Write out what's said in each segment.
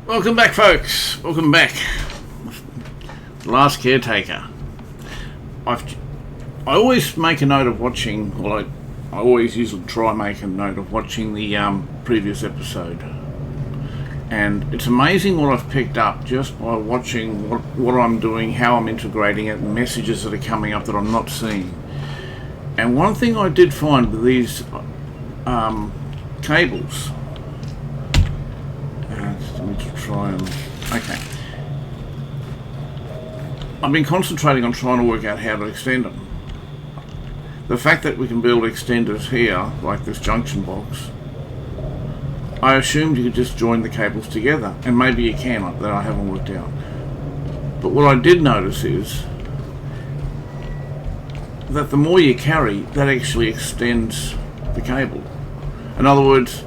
Welcome back, folks. Welcome back. Last Caretaker. I always make a note of watching, well, I always usually try make a note of watching the previous episode. And it's amazing what I've picked up just by watching what I'm doing, how I'm integrating it, and messages that are coming up that I'm not seeing. And one thing I did find with these cables, let me just try and, okay. I've been concentrating on trying to work out how to extend them. The fact that we can build extenders here, like this junction box, I assumed you could just join the cables together, and maybe you can, that I haven't worked out. But what I did notice is that the more you carry, that actually extends the cable. In other words,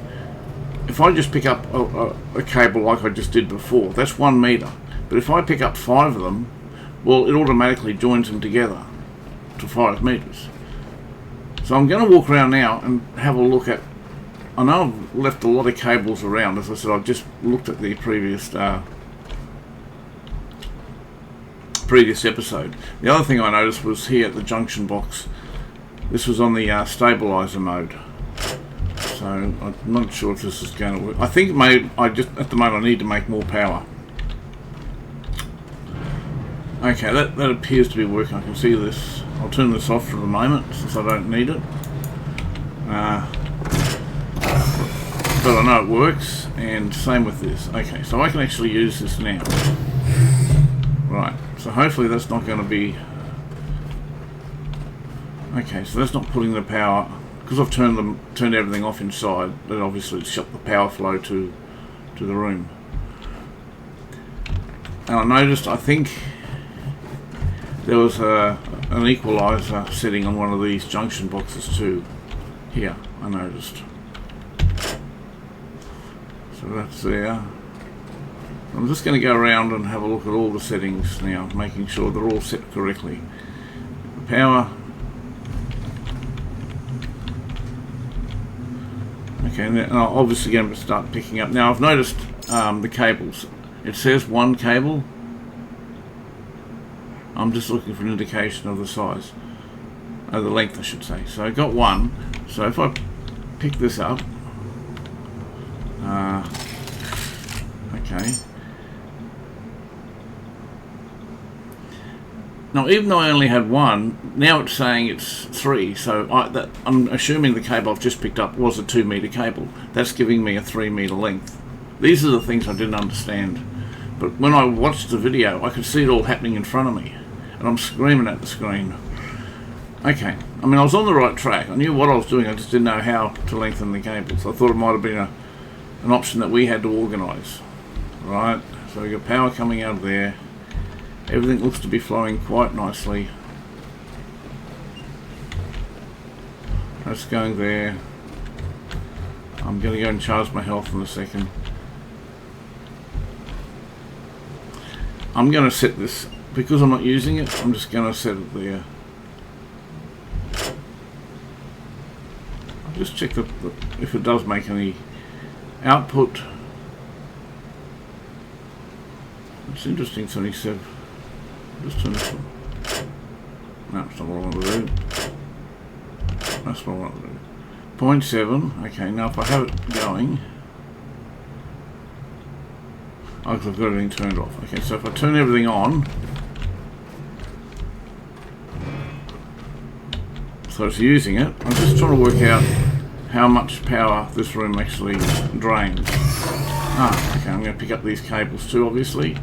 if I just pick up a cable like I just did before, that's 1 meter. But if I pick up 5 of them, well, it automatically joins them together to 5 meters. So I'm going to walk around now and have a look at, I know I've left a lot of cables around. As I said, I've just looked at the previous episode. The other thing I noticed was here at the junction box, this was on the stabilizer mode. So I'm not sure if this is going to work. I think at the moment I need to make more power. Okay, that appears to be working. I can see this. I'll turn this off for the moment since I don't need it. But I know it works, and same with this. Okay, so I can actually use this now. Right, so hopefully that's not going to be... Okay, so that's not putting the power... Because I've turned everything off inside, then obviously it's shut the power flow to the room. And I noticed, I think there was an equalizer setting on one of these junction boxes too. Here, I noticed. So that's there. I'm just going to go around and have a look at all the settings now, making sure they're all set correctly. The power. Okay, and I'm obviously going to start picking up. Now I've noticed the cables. It says 1 cable. I'm just looking for an indication of the size. The length, I should say. So I got 1. So if I pick this up, okay. Now, even though I only had 1, now it's saying it's 3. So I'm assuming the cable I've just picked up was a 2 meter cable. That's giving me a 3 meter length. These are the things I didn't understand. But when I watched the video, I could see it all happening in front of me. And I'm screaming at the screen. Okay, I mean, I was on the right track. I knew what I was doing, I just didn't know how to lengthen the cables. I thought it might have been an option that we had to organise. Right, so we got power coming out of there. Everything looks to be flowing quite nicely. That's going there. I'm going to go and charge my health in a second. I'm going to set this, because I'm not using it, I'm just going to set it there. I'll just check if it does make any output. It's interesting, 27. Just turn this on. No, it's not what I want to do. That's what I want to do. 0.7. Okay, now if I have it going... Oh, because I've got everything turned off. Okay, so if I turn everything on... So it's using it. I'm just trying to work out how much power this room actually drains. Okay, I'm going to pick up these cables too, obviously.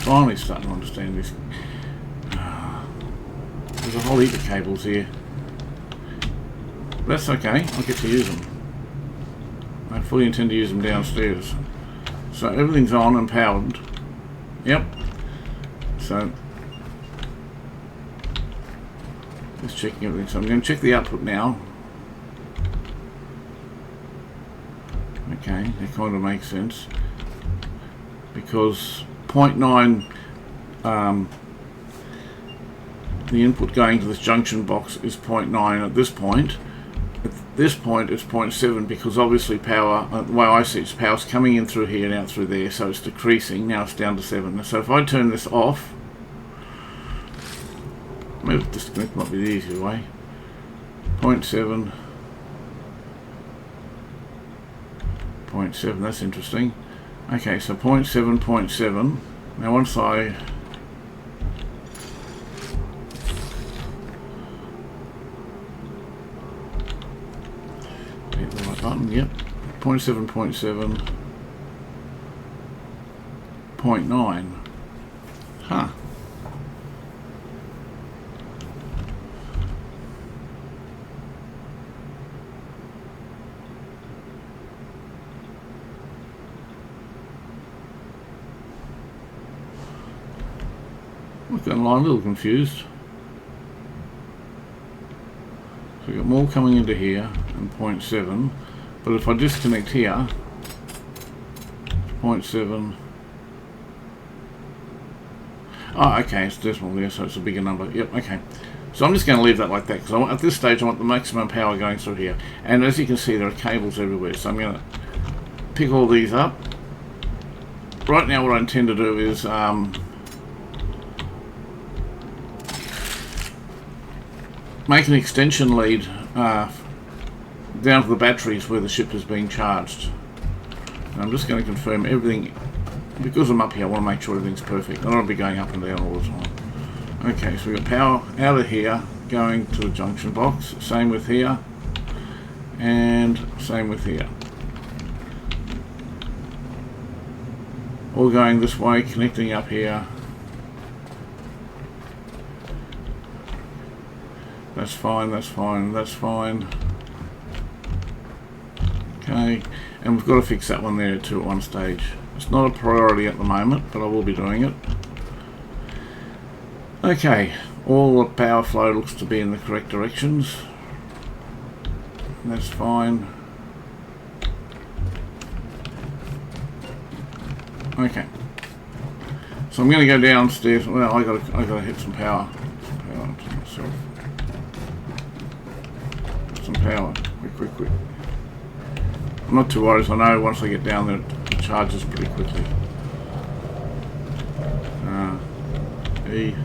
Finally starting to understand this. There's a whole heap of cables here. That's okay, I'll get to use them. I fully intend to use them downstairs. So everything's on and powered. Yep. So just checking everything. So I'm going to check the output now. Okay, that kind of makes sense. Because 0.9 the input going to this junction box is 0.9 at this point. this point is 0.7 because obviously power, the way I see it, power's coming in through here and out through there, so it's decreasing. Now it's down to 7. So if I turn this off, maybe disconnect might be the easier way. 0.7, 0.7, that's interesting. Okay, so 0.7, 0.7. Now once I hit the right button, yep, 0.7, 0.7, 0.9. Huh. I'm a little confused. So we've got more coming into here and 0.7, but if I disconnect here, 0.7. Oh, okay, it's decimal there, so it's a bigger number. Yep, okay. So I'm just going to leave that like that because at this stage I want the maximum power going through here. And as you can see, there are cables everywhere. So I'm going to pick all these up. Right now, what I intend to do is make an extension lead down to the batteries where the ship is being charged. And I'm just going to confirm everything. Because I'm up here, I want to make sure everything's perfect. I don't want to be going up and down all the time. Okay, so we've got power out of here going to the junction box. Same with here. And same with here. All going this way, connecting up here. That's fine, that's fine, that's fine. Okay, and we've got to fix that one there too at one stage. It's not a priority at the moment, but I will be doing it. Okay, all the power flow looks to be in the correct directions. That's fine. Okay. So I'm going to go downstairs. Well, I got to hit some power. Power to myself. Some power. Quick. I'm not too worried. I know once I get down there, it charges pretty quickly. E.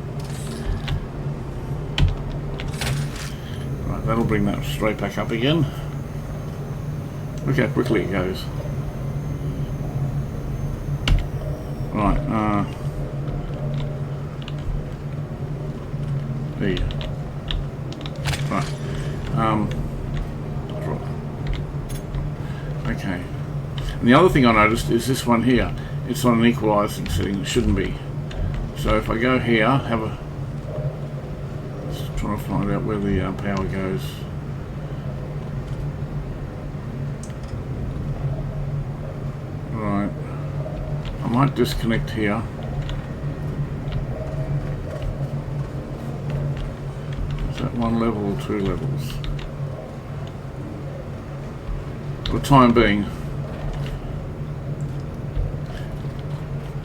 Right, that'll bring that straight back up again. Look how quickly it goes. Right, E. Right. Okay. And the other thing I noticed is this one here. It's on an equalizing setting. It shouldn't be. So if I go here, just trying to find out where the power goes. Right. I might disconnect here. Is that one level or two levels? For the time being,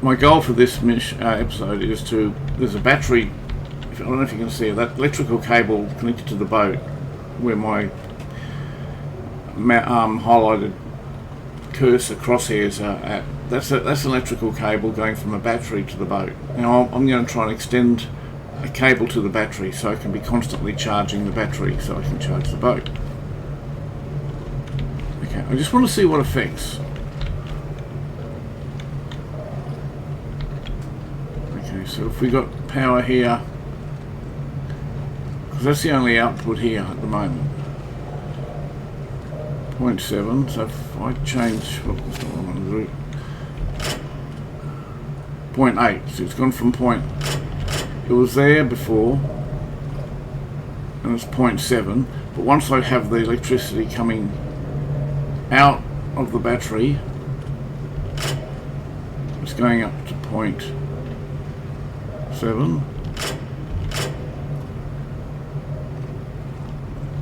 my goal for this episode is to, there's a battery, I don't know if you can see it, that electrical cable connected to the boat where my highlighted cursor crosshairs are at. That's an electrical cable going from a battery to the boat. Now I'm going to try and extend a cable to the battery so I can be constantly charging the battery so I can charge the boat. Okay, I just want to see what affects. Okay, so if we got power here, because that's the only output here at the moment. 0.7, so if I change, well, that's not what I want to do. 0.8, so it's gone from it was there before, and it's 0.7, but once I have the electricity coming out of the battery, it's going up to 0.7.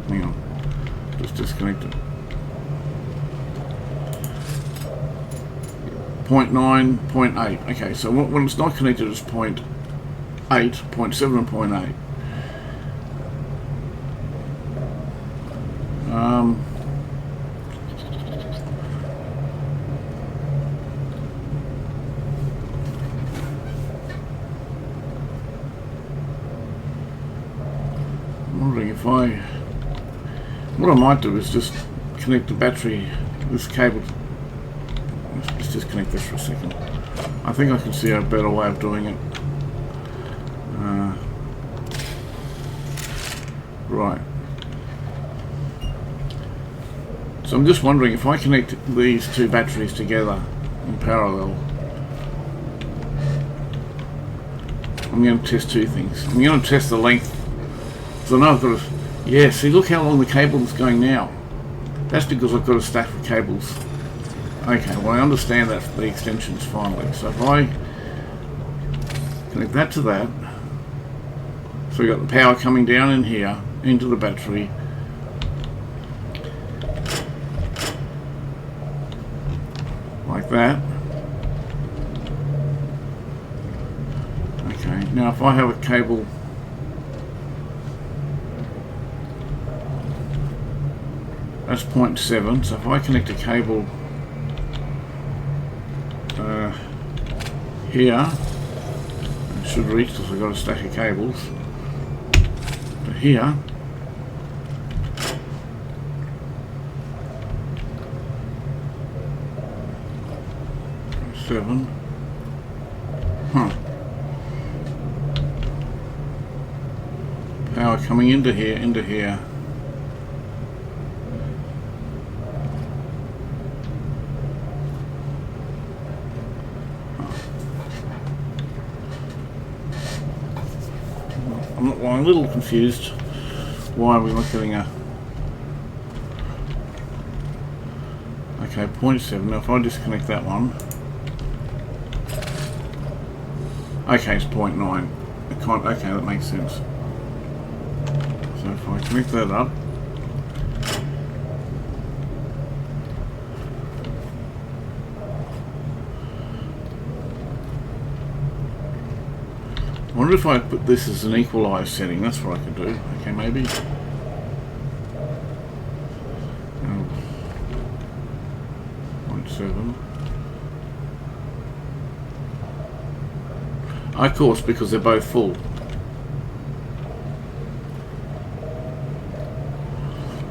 Hang on, just disconnect it. 0.9, 0.8. Okay, so when it's not connected, it's 0.8, 0.7 and 0.8. if what I might do is just connect the battery, this cable. Let's disconnect this for a second. I think I can see a better way of doing it. Right. So I'm just wondering if I connect these two batteries together in parallel. I'm going to test two things. I'm going to test the length. So I know I've got to... Yeah, see, look how long the cable is going now. That's because I've got a stack of cables. Okay, well I understand that for the extensions finally. So if I connect that to that, so we've got the power coming down in here into the battery. Like that. Okay, now if I have a cable that's 0.7, so if I connect a cable here, it should reach because I've got a stack of cables to here. Seven. Power coming into here, into here. I'm a little confused why we're not getting a... Okay, 0.7. Now if I disconnect that one... Okay, it's 0.9. Okay, that makes sense. So if I connect that up... I wonder if I put this as an equalised setting. That's what I could do. Okay, maybe. 0.7. Of course, because they're both full.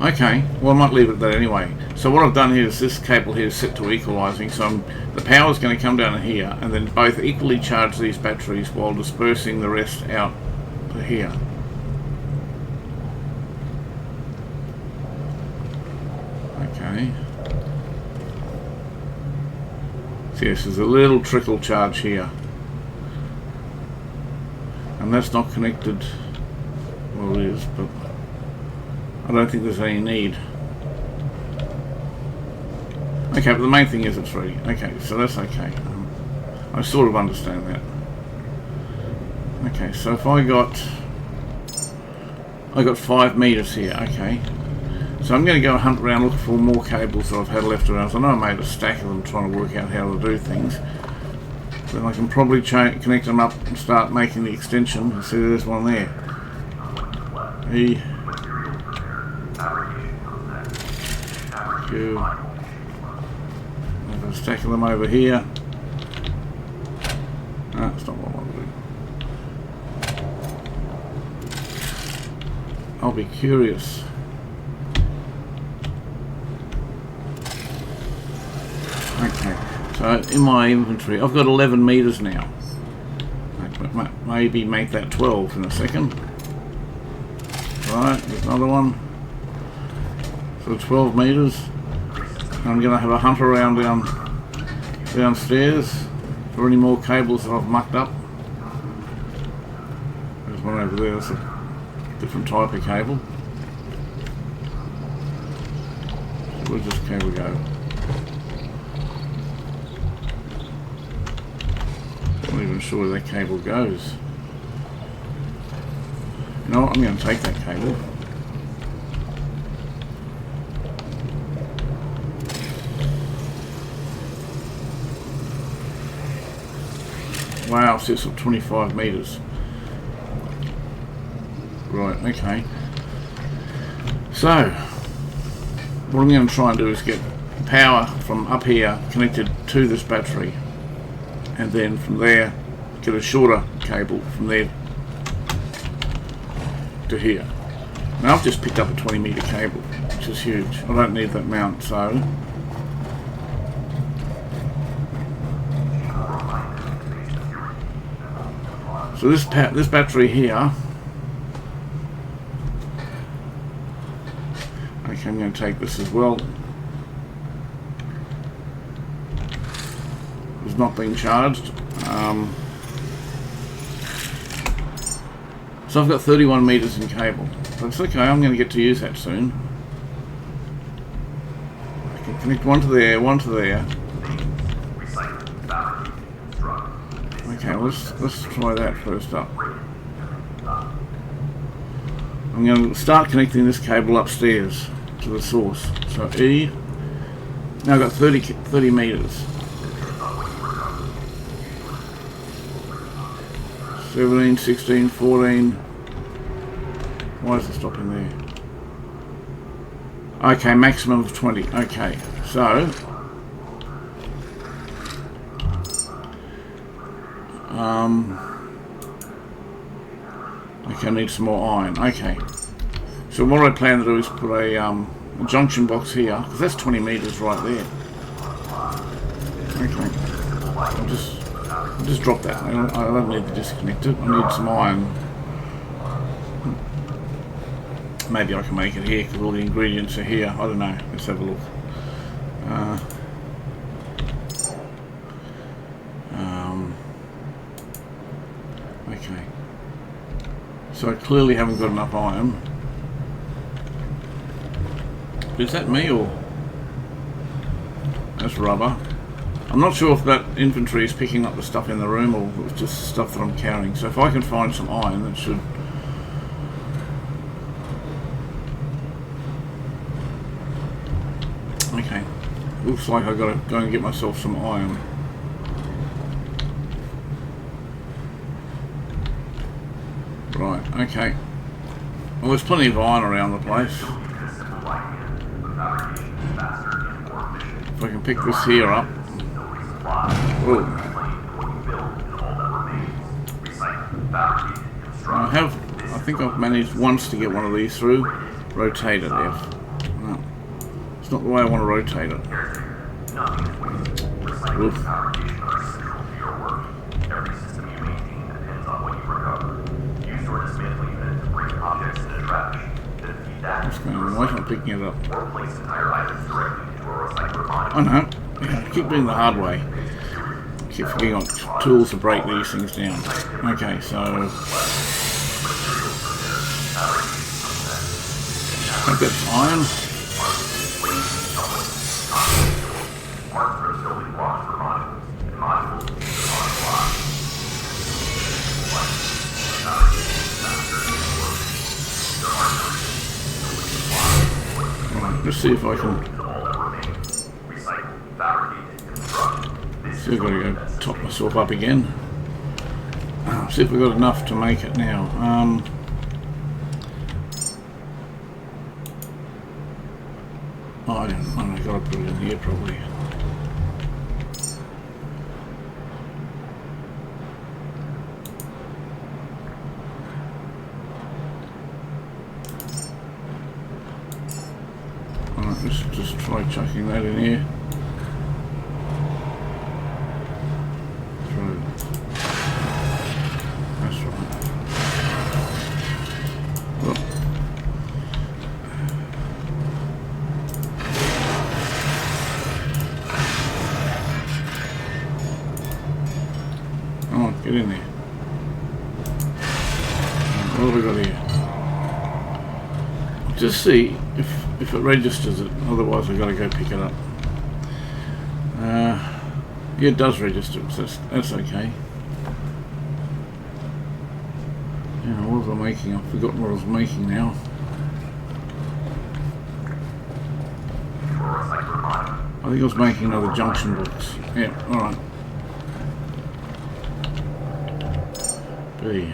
Okay, well I might leave it at that anyway. So what I've done here is this cable here is set to equalising, so the power is going to come down to here and then both equally charge these batteries while dispersing the rest out to here. Okay. So yes, there's a little trickle charge here. And that's not connected, well it is, but I don't think there's any need. Okay, but the main thing is it's ready. Okay, so that's okay. I sort of understand that. Okay, so if I got 5 meters here, okay. So I'm going to go hunt around looking for more cables that I've had left around. I know I made a stack of them trying to work out how to do things. Then I can probably connect them up and start making the extension. You see there's one there. I've got a stack of them over here. No, that's not what I want to do. I'll be curious. Okay, so in my inventory, I've got 11 meters now. Maybe make that 12 in a second. Right, there's another one. So 12 meters. I'm going to have a hunt around downstairs for any more cables that I've mucked up. There's one over there, that's a different type of cable. So where's this cable go? I'm not even sure where that cable goes. You know what, I'm going to take that cable. Wow, so it's at 25 meters. Right, okay. So, what I'm going to try and do is get power from up here connected to this battery, and then from there get a shorter cable from there to here. Now I've just picked up a 20 metre cable, which is huge. I don't need that mount, so this battery here. Okay, I'm going to take this as well. It's not being charged. So I've got 31 metres in cable. That's okay, I'm going to get to use that soon. I can connect one to there, one to there. Okay, let's try that first up. I'm going to start connecting this cable upstairs to the source. So E. Now I've got 30 metres. 17, 16, 14. Why is it stopping there? Okay, maximum of 20. Okay, so okay, I need some more iron. Okay, so what I plan to do is put a junction box here, because that's 20 metres right there. Okay, I'll just drop that. I don't need to disconnect it. I need some iron. Maybe I can make it here because all the ingredients are here. I don't know. Let's have a look. Okay. So I clearly haven't got enough iron. Is that me or? That's rubber. I'm not sure if that inventory is picking up the stuff in the room or it's just stuff that I'm carrying. So if I can find some iron, that should. Okay. Looks like I've got to go and get myself some iron. Right, okay. Well, there's plenty of iron around the place. If I can pick this here up. Ooh. I think I've managed once to get one of these through. Rotate it, F. No. It's not the way I want to rotate it. Oof. What's going on? Why isn't I picking it up? I know. Yeah, I keep doing the hard way. Keep forgetting on tools to break these things down. Okay, so I've got iron. Right, let's see if I can. Still got to go top myself up again. See if we've got enough to make it now. I don't know, I've got to put it in here probably. Alright, let's just try chucking that in here. Get in there. What have we got here? Just see if it registers it, otherwise I've got to go pick it up. Yeah, it does register, so that's okay. Yeah, what was I making? I've forgotten what I was making now. I think I was making another junction box. Yeah, alright. B.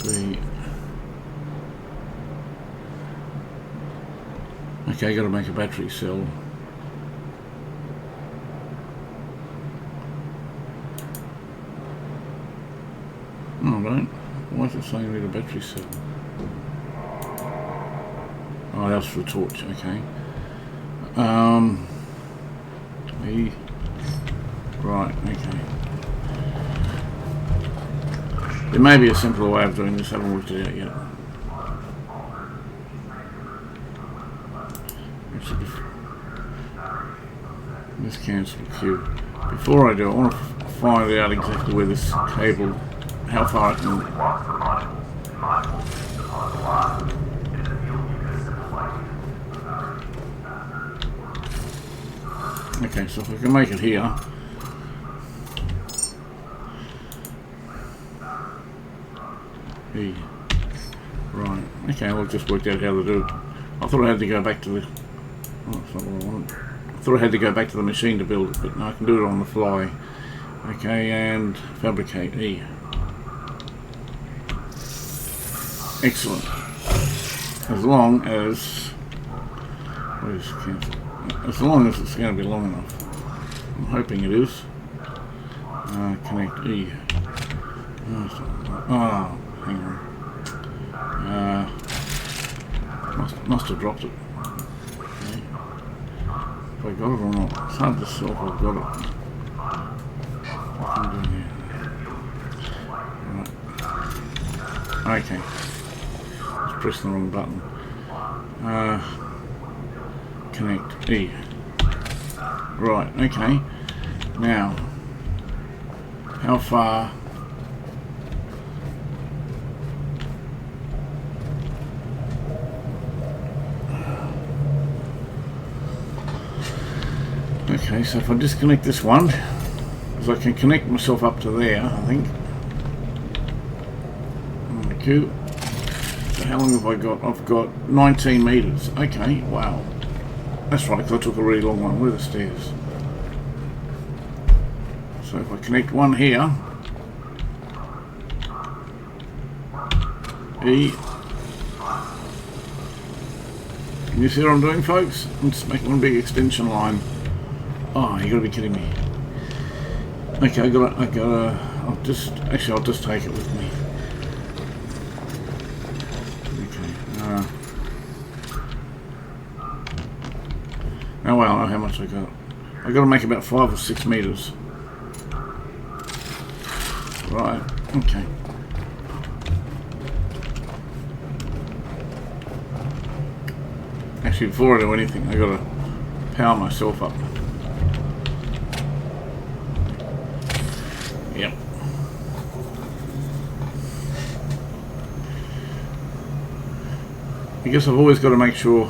B. Okay, got to make a battery cell. Oh, I don't. Why is it saying I need a battery cell? Oh, that was for a torch, okay. E. Right, okay. There may be a simpler way of doing this, I haven't worked it out yet. Let's cancel the queue. Before I do, I want to find out exactly where this cable, how far I can. Okay, so if I can make it here. E. Right, okay, I'll just work out how to do it. I thought I had to go back to the. Oh, that's not what I wanted. I thought I had to go back to the machine to build it, but no, I can do it on the fly. Okay, and fabricate E. Excellent. As long as. Where's cancel? As long as it's going to be long enough. I'm hoping it is. Connect E. Oh, hang on. Must have dropped it. Okay. Have I got it or not? It's hard to tell if I've got it. What am I doing here? Right. Okay. Just press the wrong button. Connect E. Right, okay. Now, how far? Okay, so if I disconnect this one, because I can connect myself up to there, I think. On the queue. So how long have I got? I've got 19 meters. Okay, wow. That's right, because I took a really long one. Where are the stairs? So if I connect one here, E. Can you see what I'm doing, folks? I'm just making one big extension line. Oh, you gotta be kidding me. Okay, I'll just take it with me. Okay, oh well, I know how much I got. I gotta make about 5 or 6 meters. Right, okay. Actually, before I do anything, I gotta power myself up. Yep. I guess I've always got to make sure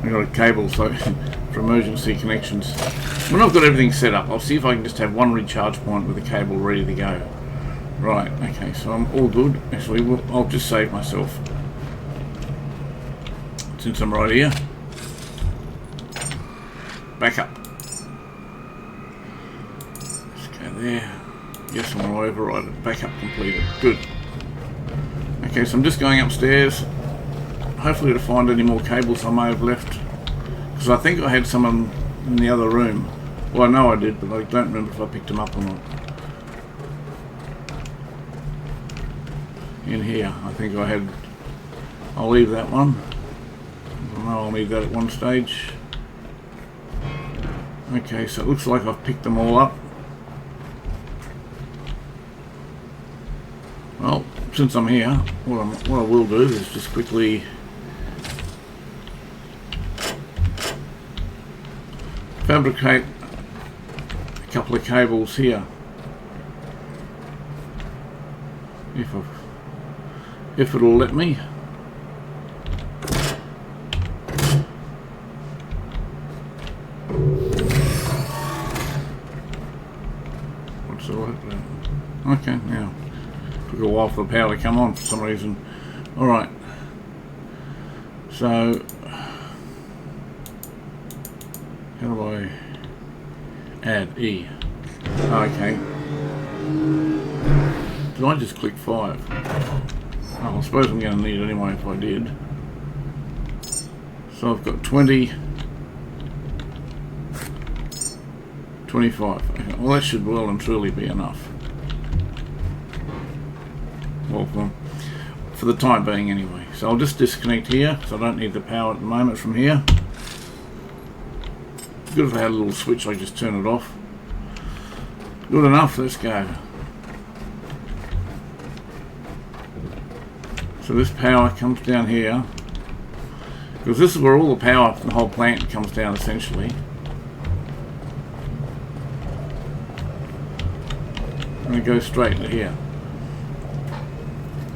I got a cable so for emergency connections. When I've got everything set up, I'll see if I can just have one recharge point with the cable ready to go. Right, okay, so I'm all good. Actually, I'll just save myself since I'm right here. Back up. There. Yes, I'm going to override it. Backup completed. Good. Okay, so I'm just going upstairs. Hopefully to find any more cables I may have left. Because I think I had some in the other room. Well, I know I did, but I don't remember if I picked them up or not. In here, I think I had. I'll leave that one. I know I'll need that at one stage. Okay, so it looks like I've picked them all up. Well, since I'm here, what I will do is just quickly fabricate a couple of cables here. If it'll let me. What's the light there? Okay, now. Took a while for the power to come on for some reason. Alright. So how do I add E? Okay. Did I just click 5? Oh, I suppose I'm going to need it anyway if I did. So I've got 20, 25. Okay, well, that should well and truly be enough. Well, for the time being anyway. So I'll just disconnect here, so I don't need the power at the moment from here. Good if I had a little switch, I just turn it off. Good enough, let's go. So this power comes down here, because this is where all the power from the whole plant comes down essentially. And it goes straight to here.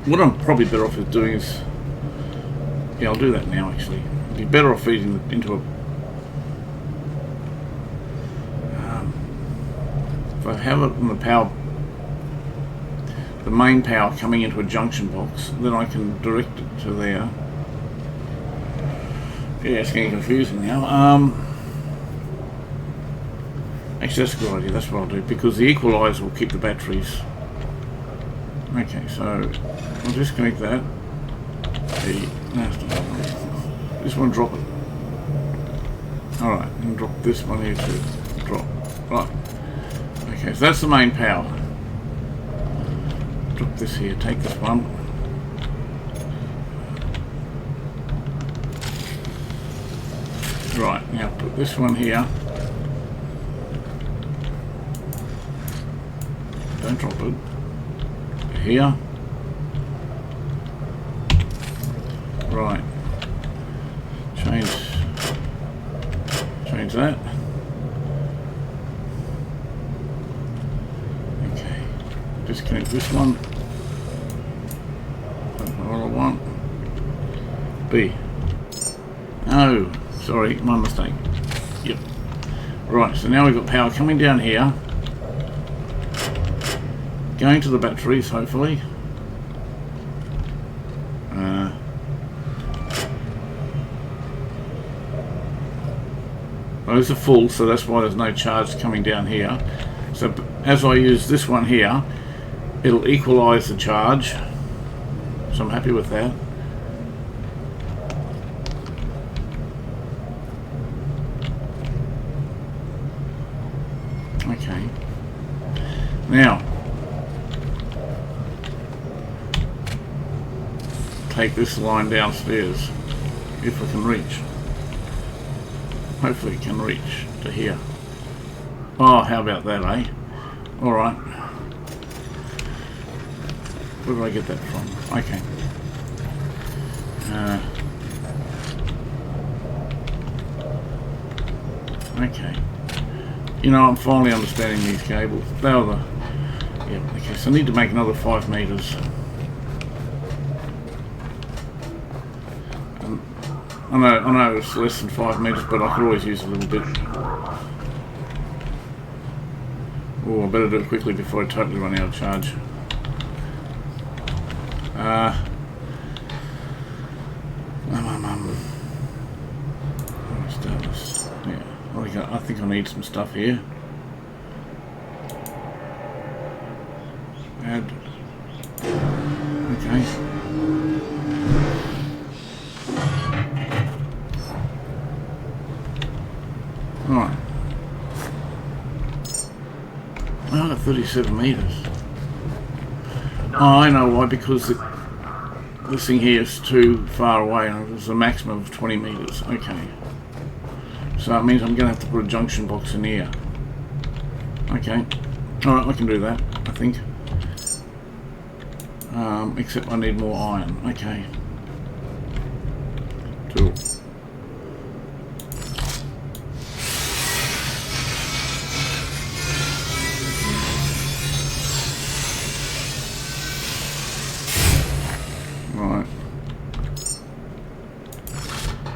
What I'm probably better off doing is, yeah, I'll do that now actually. I'd be better off feeding it into a, if I have it in the power, the main power coming into a junction box, then I can direct it to there. Yeah, it's getting confusing now. Actually, that's a good idea. That's what I'll do, because the equalizer will keep the batteries. Okay, so I'll disconnect that. This one, drop it. Alright, and drop this one here too. Drop. Right. Okay, so that's the main power. Drop this here, take this one. Right, now put this one here. Don't drop it. Here. Right. Change that. Okay. Disconnect this one. That's not what I want. B. Oh, sorry, my mistake. Yep. Right, so now we've got power coming down here. Going to the batteries, hopefully. Those are full, so that's why there's no charge coming down here. So as I use this one here, it'll equalize the charge. So I'm happy with that. Okay. Now, take this line downstairs, if I can reach. Hopefully it can reach to here. Oh, how about that, eh? Alright. Where did I get that from? Okay. Okay. You know, I'm finally understanding these cables. They are the... Yeah, okay, so I need to make another 5 meters. I know it's less than 5 meters, but I could always use a little bit. Oh, I better do it quickly before I totally run out of charge. Yeah, I think I need some stuff here. Add. Okay. Alright. Oh, 37 meters. Oh, I know why, because this thing here is too far away and there's a maximum of 20 meters. Okay. So that means I'm going to have to put a junction box in here. Okay. Alright, I can do that, I think. Except I need more iron. Okay. Tool. Right.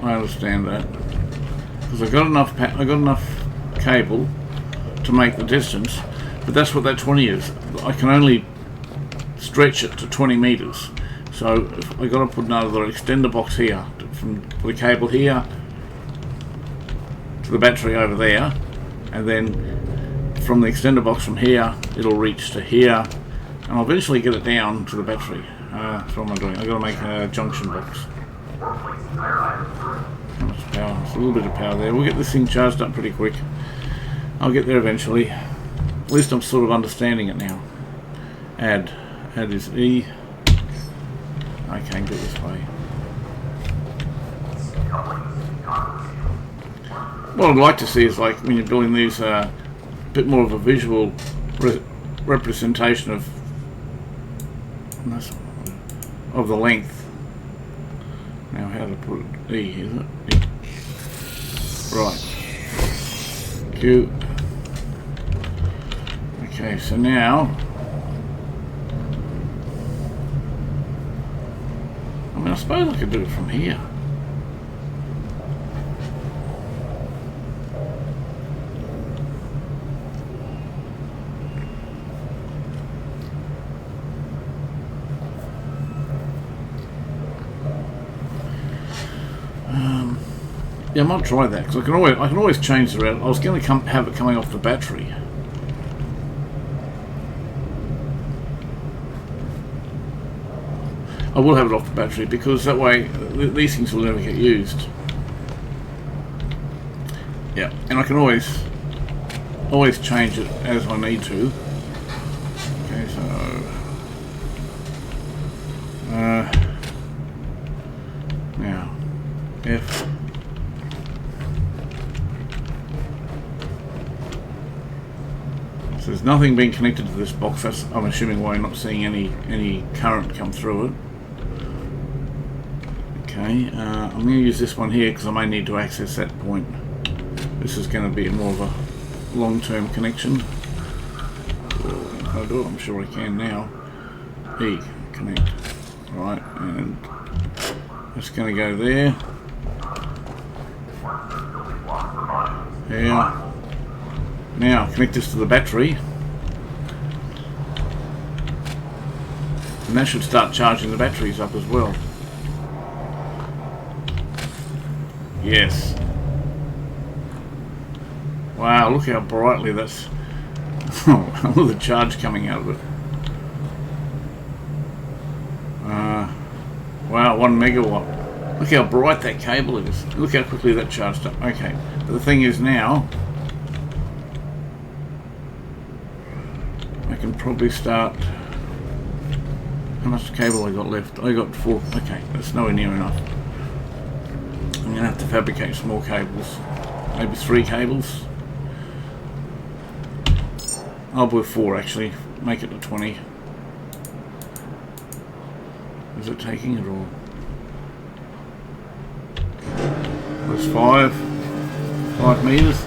I understand that. Because I got enough cable to make the distance, but that's what that 20 is. I can only stretch it to 20 meters. So I got to put another extender box here from the cable here to the battery over there, and then from the extender box from here it'll reach to here, and I'll eventually get it down to the battery. So what am I doing? I've got to make a junction box. How much power. There's a little bit of power there. We'll get this thing charged up pretty quick. I'll get there eventually. At least I'm sort of understanding it now. Add is E. I can't go this way. What I'd like to see is, like, when you're building these, a bit more of a visual representation of the length. Now, how to put it? E, is it? E. Right. Q. Okay, so now, I mean, I suppose I could do it from here. Yeah, I might try that, because I can always change the route. I was going to have it coming off the battery. I will have it off the battery, because that way these things will never get used. Yeah, and I can always change it as I need to. Okay, so now F. So there's nothing being connected to this box. That's, I'm assuming, why you're not seeing any current come through it. Okay, I'm going to use this one here because I may need to access that point. This is going to be more of a long-term connection. Can I do it? I'm sure I can now. E, connect. Right, and it's going to go there. There. Now connect this to the battery, and that should start charging the batteries up as well. Yes. Wow, look how brightly that's all the charge coming out of it. Wow, 1 megawatt. Look how bright that cable is. Look how quickly that charged up. Okay, but the thing is now, I can probably start. How much cable I got left? I got 4. Okay, that's nowhere near enough. I'm gonna have to fabricate some more cables. Maybe 3 cables. I'll do 4 actually. Make it to 20. Is it taking it all? That's 5 meters.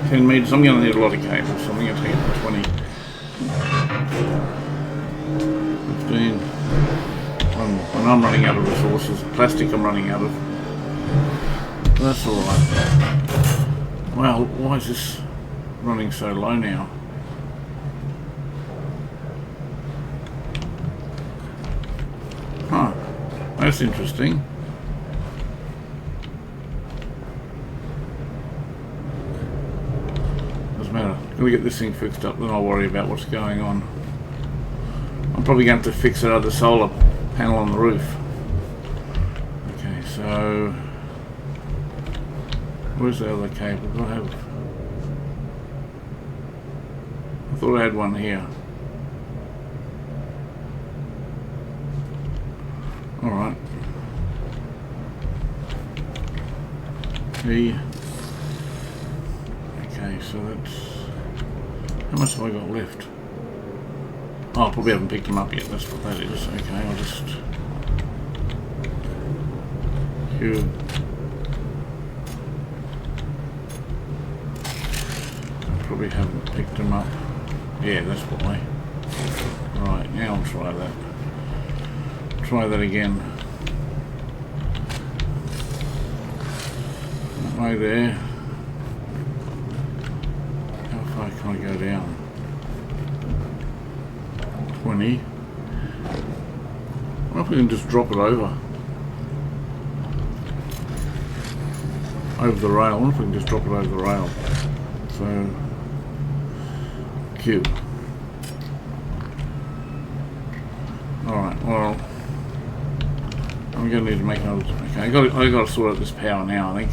10 meters. I'm going to need a lot of cables, so I'm going to take it to 20. 15. And I'm running out of resources. Plastic I'm running out of. That's alright. Wow, why is this running so low now? Huh. That's interesting. Doesn't matter. Can we get this thing fixed up, then I'll worry about what's going on. I'm probably going to fix that other solar panel on the roof. Okay, so where's the other cable? Do I have? I thought I had one here. Alright. E. Okay, so that's... How much have I got left? Oh, I probably haven't picked them up yet, that's what that is. Okay, I'll just... Q. I probably haven't picked them up. Yeah, that's why. Right, now I'll try that. Try that again. That way there. How far can I go down? 20. I wonder if we can just drop it over the rail. I wonder if we can just drop it over the rail. So Q. Alright, well, I'm I'm going to need to make another. Okay, I got to sort out this power now, I think.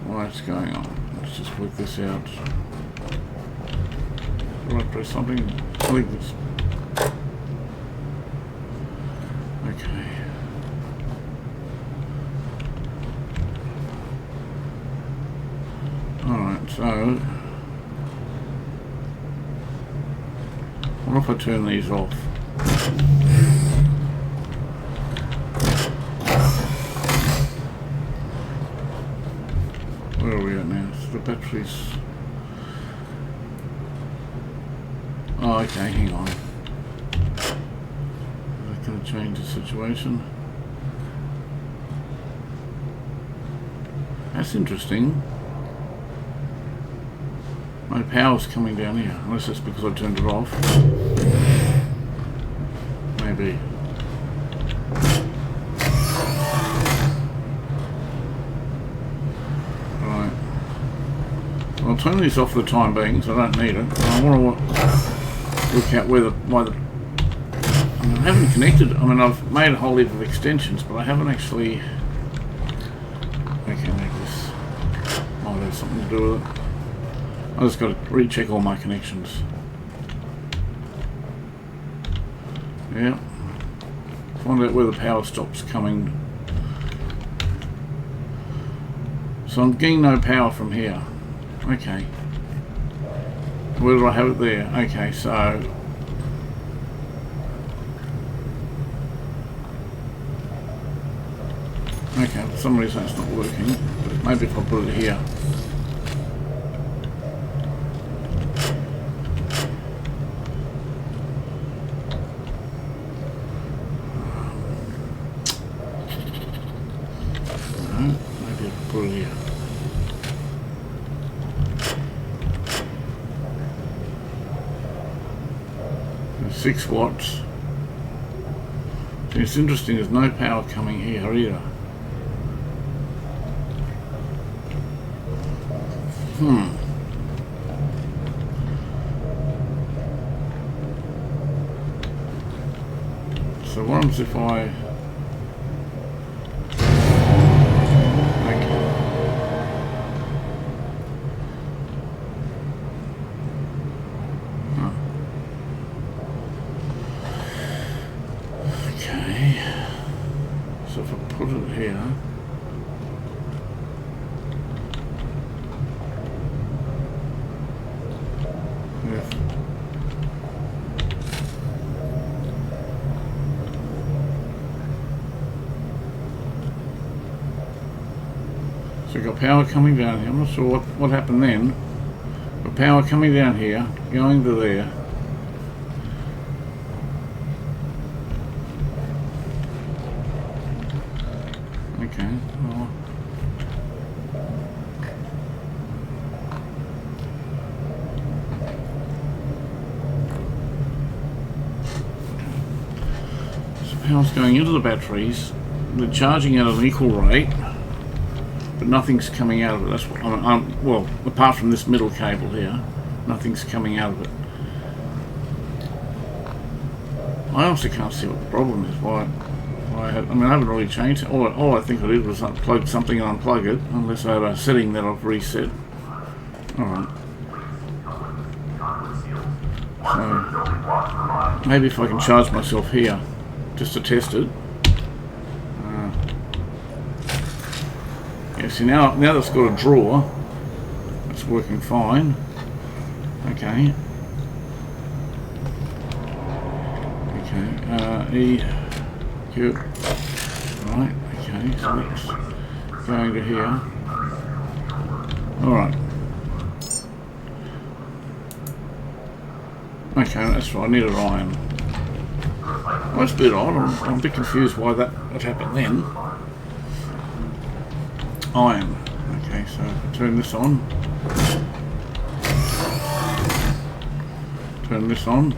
What's going on? Let's just work this out. Do I press something? I think this. Okay. Alright, so what if I turn these off? Where are we at now? So the batteries. Oh, okay, hang on. Is that going to change the situation? That's interesting. My power's coming down here, unless it's because I turned it off. Maybe. Right. I'll turn these off for the time being, so I don't need it. I want to look at where I haven't connected. I mean, I've made a whole heap of extensions, but I haven't actually. Okay, maybe this might have something to do with it. I just got to recheck all my connections. Yeah. Find out where the power stops coming. So I'm getting no power from here. Okay. Where do I have it there? Okay, so okay, for some reason it's not working. But maybe if I put it here. Here. 6 watts. It's interesting, there's no power coming here either. So what happens if I So got power coming down here. I'm not sure what happened then. But power coming down here, going to there. Okay. Well, so power's going into the batteries. They're charging at an equal rate. But nothing's coming out of it. That's what well, apart from this middle cable here, nothing's coming out of it. I honestly can't see what the problem is. Why I haven't really changed it. All I think I did was unplug something and unplug it, unless I have a setting that I've reset. Alright. So maybe if I can charge myself here, just to test it. Yeah, see now that's got a drawer. That's working fine. Okay. Okay. E. Q. Right. Okay. So that's going to here. All right. Okay, that's right. I need an iron. Well, that's a bit odd. I'm a bit confused why that happened then. Iron. Okay, so turn this on. Turn this on.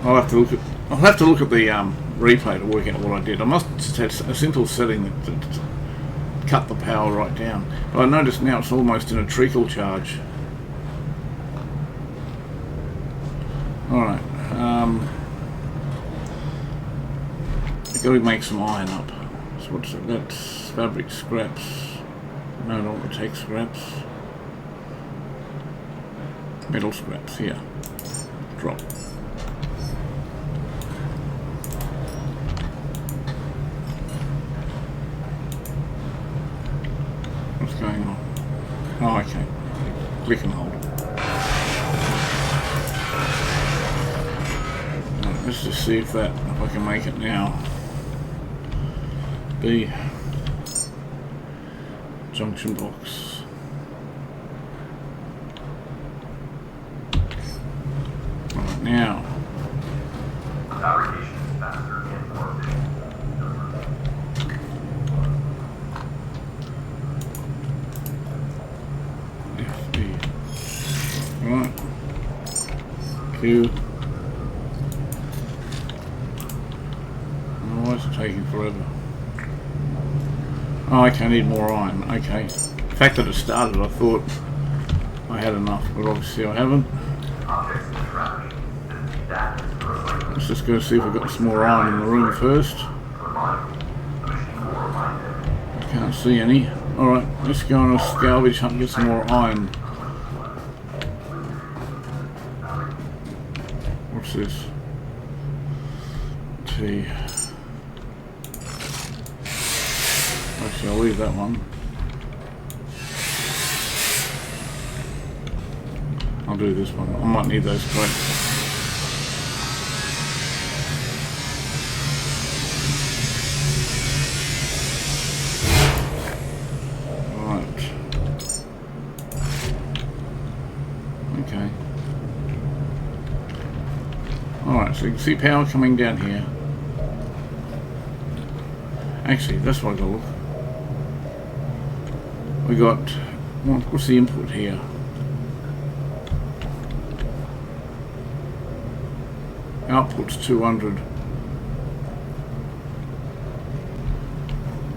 I'll have to look at the replay to work out what I did. I must just have a simple setting that cut the power right down. But I notice now it's almost in a treacle charge. Alright, I've got to make some iron up. So what's it? That's fabric scraps. No, I don't want to take scraps. Metal scraps, here. Drop. What's going on? Oh, okay. Click and hold. Right, let's just see if I can make it now. B. Junction box. Right now. Fabrication is faster and more efficient. FB. Right. Q. Oh, it's taking forever. Oh, okay, I need more iron. Okay. The fact that it started, I thought I had enough, but obviously I haven't. Let's just go see if we've got some more iron in the room first. I can't see any. Alright, let's go on a scavenge hunt and get some more iron. What's this? T. Actually, I'll leave that one. I'll do this one. I might need those crates. Right. Okay. Alright, so you can see power coming down here. Actually, that's what I gotta look. We got, what's the input here? Output's 200.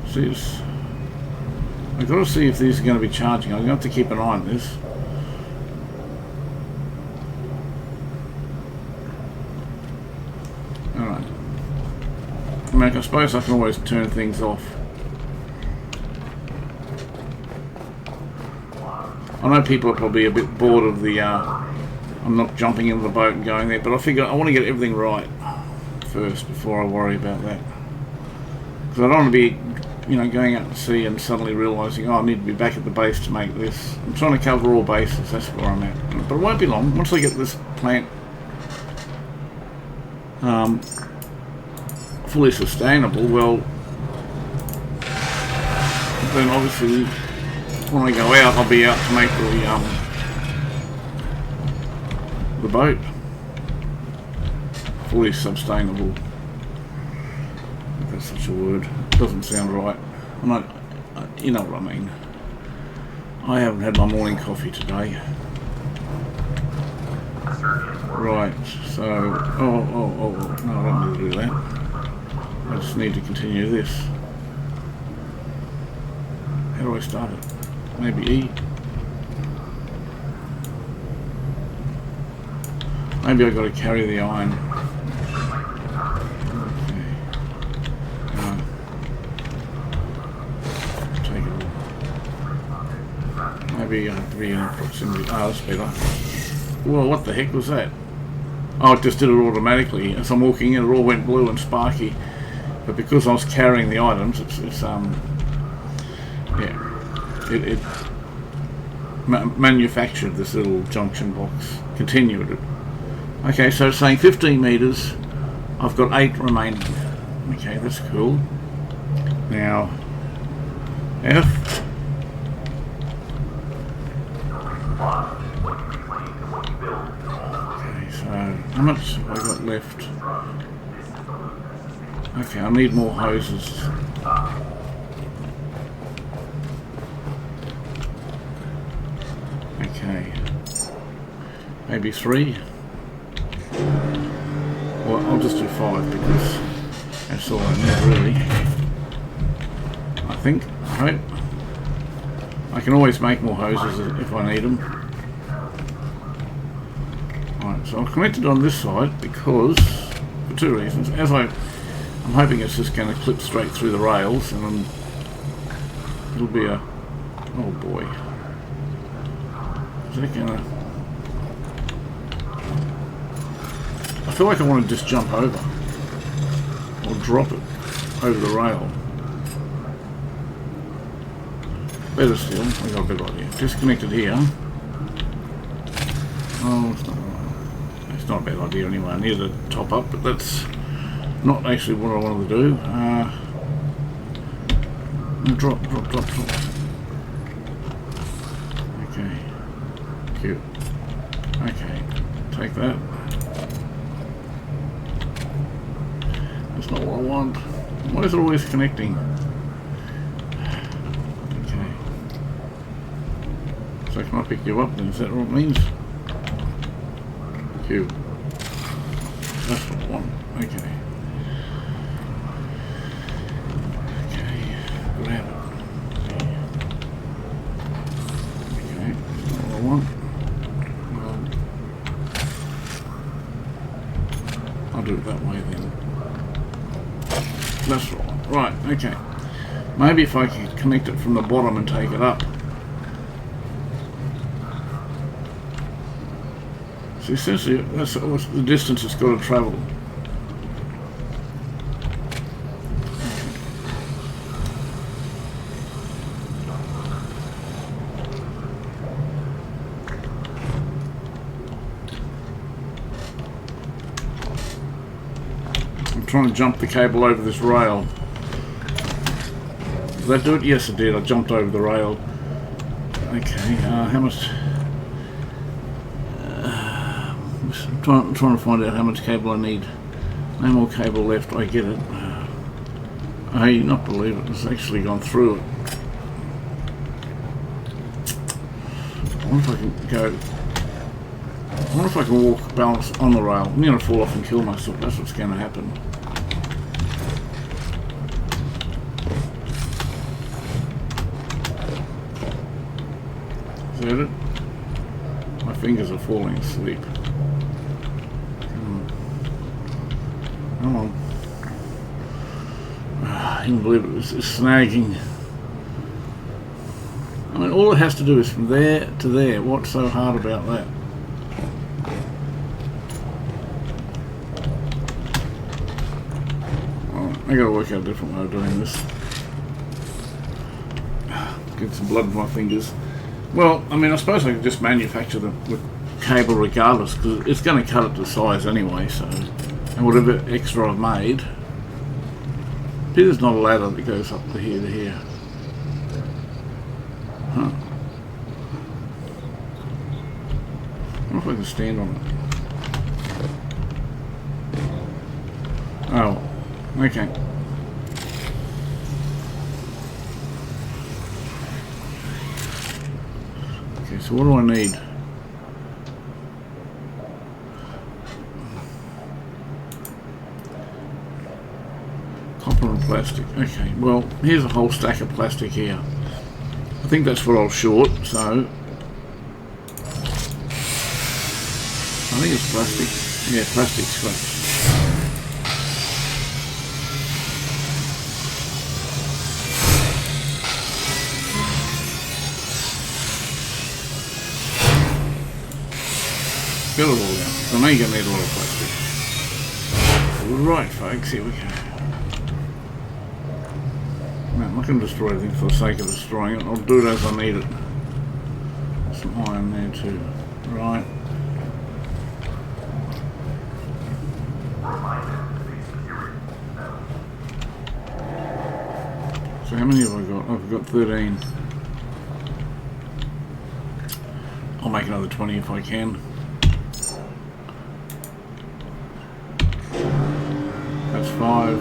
See, I've got to see if these are going to be charging. I'm going to have to keep an eye on this. Alright. I mean, I suppose I can always turn things off. I know people are probably a bit bored of the, I'm not jumping into the boat and going there, but I figure I want to get everything right first before I worry about that. Because I don't want to be, you know, going out to sea and suddenly realising, oh, I need to be back at the base to make this. I'm trying to cover all bases, that's where I'm at. But it won't be long. Once I get this plant fully sustainable, well, then obviously when I go out, I'll be out to make the boat fully sustainable. If that's such a word, it doesn't sound right. You know what I mean. I haven't had my morning coffee today. Right, so oh, no, I don't need to do that. I just need to continue this. How do I start it? Maybe E. Maybe I've got to carry the iron. Okay. Take it all. Maybe I have to be in proximity. Oh, that's better. Well, what the heck was that? Oh, it just did it automatically. As I'm walking in, it all went blue and sparky. But because I was carrying the items, it manufactured this little junction box, continued it. Okay, so it's saying 15 meters. I've got 8 remaining. Okay, that's cool. Now, F. Okay, so how much have I got left? Okay, I need more hoses. Okay, maybe 3. Well, I'll just do 5 because that's all I need really. I think, right? I can always make more hoses if I need them. Right, so I've connected on this side because, for two reasons. I'm hoping it's just going to clip straight through the rails, and it'll be a, oh boy, is that gonna, I feel like I want to just jump over or drop it over the rail. Better still, I got a better idea. Disconnect it here. Oh, it's not a bad idea anyway. I need to top up, but that's not actually what I wanted to do. Drop. Okay. Cute. Okay. Take that. That's not what I want. Why is it always connecting? Okay. So can I pick you up then? Is that what it means? Cute. That's what I want. Okay. Grab it. Okay, that's not what I want. Well, I'll do it that way then. That's what I want. Right, okay. Maybe if I can connect it from the bottom and take it up. So essentially, that's the distance it's got to travel. Trying to jump the cable over this rail. Did that do it? Yes, it did. I jumped over the rail. Okay, how much? I'm trying to find out how much cable I need. No more cable left. I get it. I not believe it. It's actually gone through it. I wonder if I can go. I wonder if I can walk balance on the rail. I'm going to fall off and kill myself. That's what's going to happen. Is that it? My fingers are falling asleep. Come on. I can't believe it. It's snagging. I mean, all it has to do is from there to there. What's so hard about that? I gotta work out a different way of doing this. Get some blood in my fingers. Well, I mean, I suppose I could just manufacture the cable regardless, because it's going to cut it to size anyway, so. And whatever extra I've made. See, there's not a ladder that goes up to here to here. Huh. I wonder if I can stand on it. Oh, okay. Okay, so what do I need? Copper and plastic. Okay, well, here's a whole stack of plastic here. I think that's what I was short, so I think it's plastic. Yeah, plastic scraps. Fill it all out. I know you're going to need a lot of plastic. Right, folks, here we go. No, I'm not going to destroy everything for the sake of destroying it. I'll do it as I need it. Some iron there too. Right. So how many have I got? I've got 13. I'll make another 20 if I can. That's 5.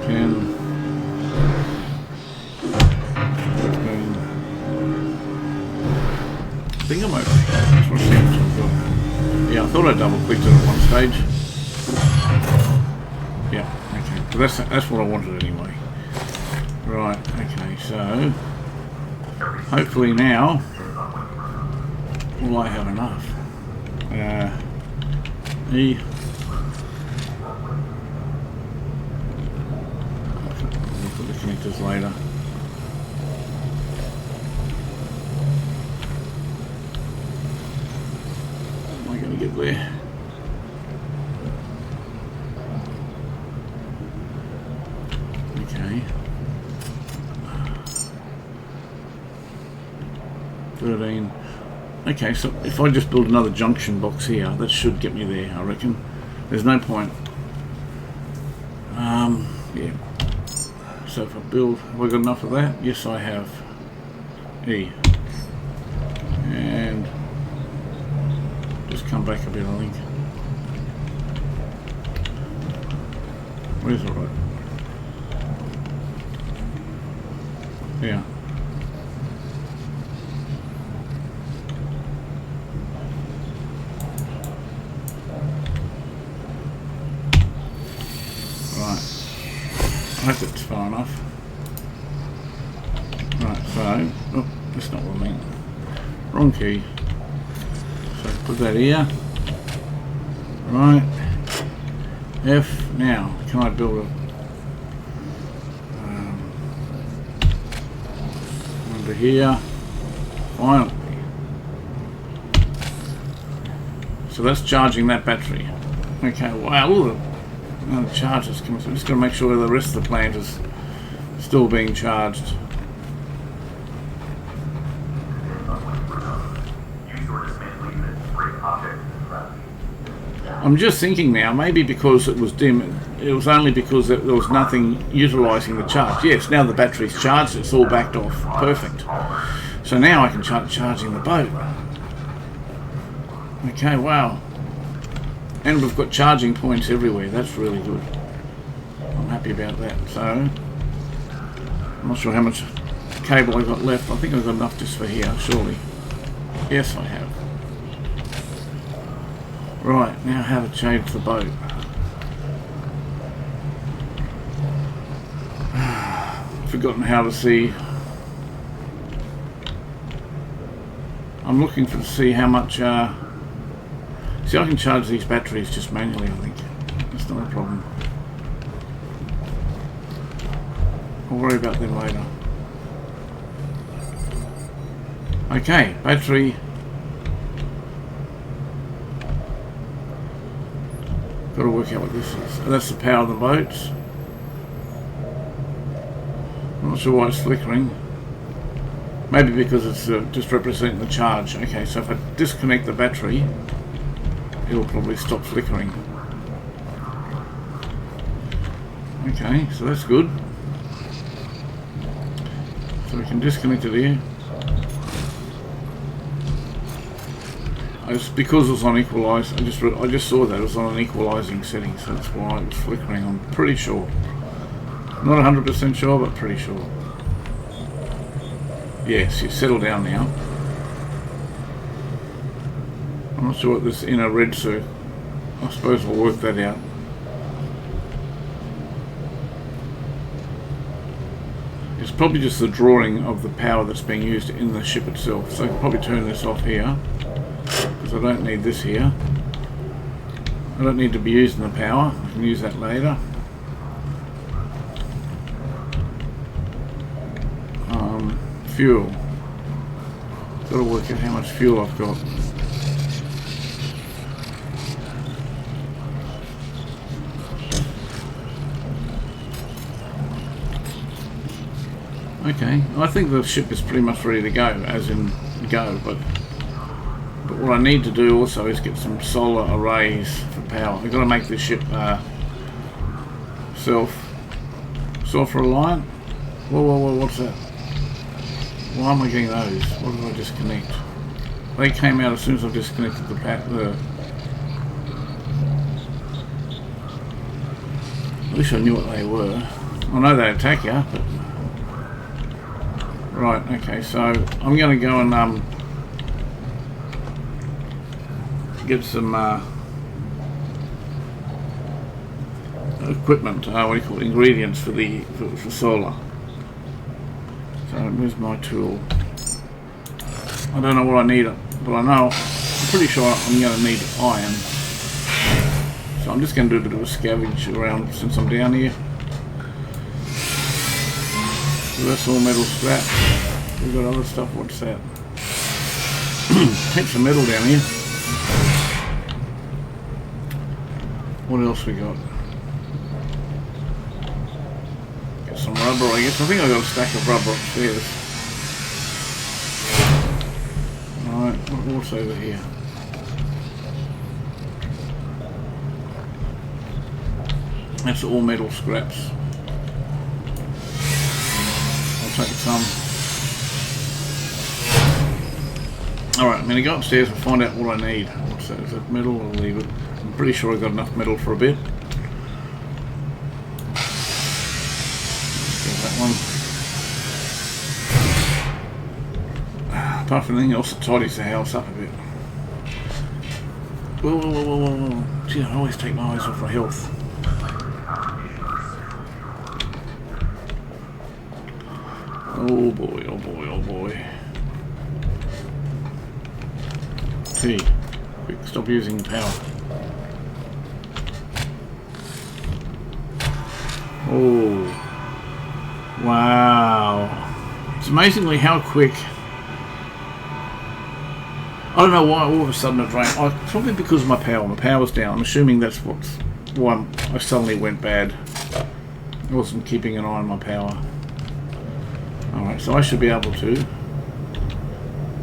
10. 15. I think I'm okay. Just want to see how much I've got. Yeah, I thought I double clicked it at one stage. Yeah, okay. But that's what I wanted anyway. Right, okay, so hopefully now will I have enough. E. We'll put the connectors later. Am I going to get there? Okay. 13. Okay, so if I just build another junction box here, that should get me there, I reckon. There's no point. Yeah. So if I build, have I got enough of that? Yes, I have. E. And just come back a bit, I think. Where's the road? Yeah. I hope it's far enough. Right, so, oh, that's not what I mean. Wrong key. So put that here. Right. F. Now, can I build a under here? Finally. So that's charging that battery. Okay, wow. The charges coming through. I'm just going to make sure the rest of the plant is still being charged. I'm just thinking now, maybe because it was dim, it was only because there was nothing utilising the charge. Yes, now the battery's charged, it's all backed off. Perfect. So now I can start charging the boat. Okay, wow. And we've got charging points everywhere. That's really good. I'm happy about that. So, I'm not sure how much cable I got left. I think I've got enough just for here, surely. Yes, I have. Right, now how to change the boat. Forgotten how to see. I'm looking to see how much. See, I can charge these batteries just manually, I think. That's not a problem. I'll worry about them later. Okay, battery. Got to work out what this is. That's the power of the boats. I'm not sure why it's flickering. Maybe because it's just representing the charge. Okay, so if I disconnect the battery, it'll probably stop flickering. Okay, so that's good. So we can disconnect it here. It's because it was on equalize. I just saw that it was on an equalizing setting, so that's why it was flickering. I'm pretty sure. Not 100% sure, but pretty sure. Yes, you settle down now. I'm not sure what this inner red circle. I suppose we'll work that out. It's probably just the drawing of the power that's being used in the ship itself. So I can probably turn this off here, because I don't need this here. I don't need to be using the power. I can use that later. Fuel. Got to work out how much fuel I've got. Okay, I think the ship is pretty much ready to go, as in go, but what I need to do also is get some solar arrays for power. I've got to make this ship self-reliant. Whoa, what's that? Why am I getting those? What did I disconnect? They came out as soon as I disconnected the I wish I knew what they were. I know they attack you, but... Right, okay, so I'm going to go and get some equipment, what do you call it, ingredients for solar. So where's my tool? I don't know what I need, but I know I'm pretty sure I'm going to need iron. So I'm just going to do a bit of a scavenge around since I'm down here. So that's all metal scrap. We've got other stuff. What's that? Heaps of metal down here. What else we got? Get some rubber, I guess. I think I got a stack of rubber upstairs. Alright, what's over here? That's all metal scraps. I'll take some. Alright, I'm going to go upstairs and find out what I need. What's that? Is that metal? I'll leave it. I'm pretty sure I got enough metal for a bit. Let's get that one. Apart from anything else, it tidies the house up a bit. Whoa, whoa, whoa, whoa, whoa. Gee, I always take my eyes off my health. Oh boy, oh boy, oh boy. See, quick, stop using power. Oh, wow. It's amazingly how quick. I don't know why all of a sudden it drained. Probably because of my power. My power's down. I'm assuming that's why I suddenly went bad. I wasn't keeping an eye on my power. Alright, so I should be able to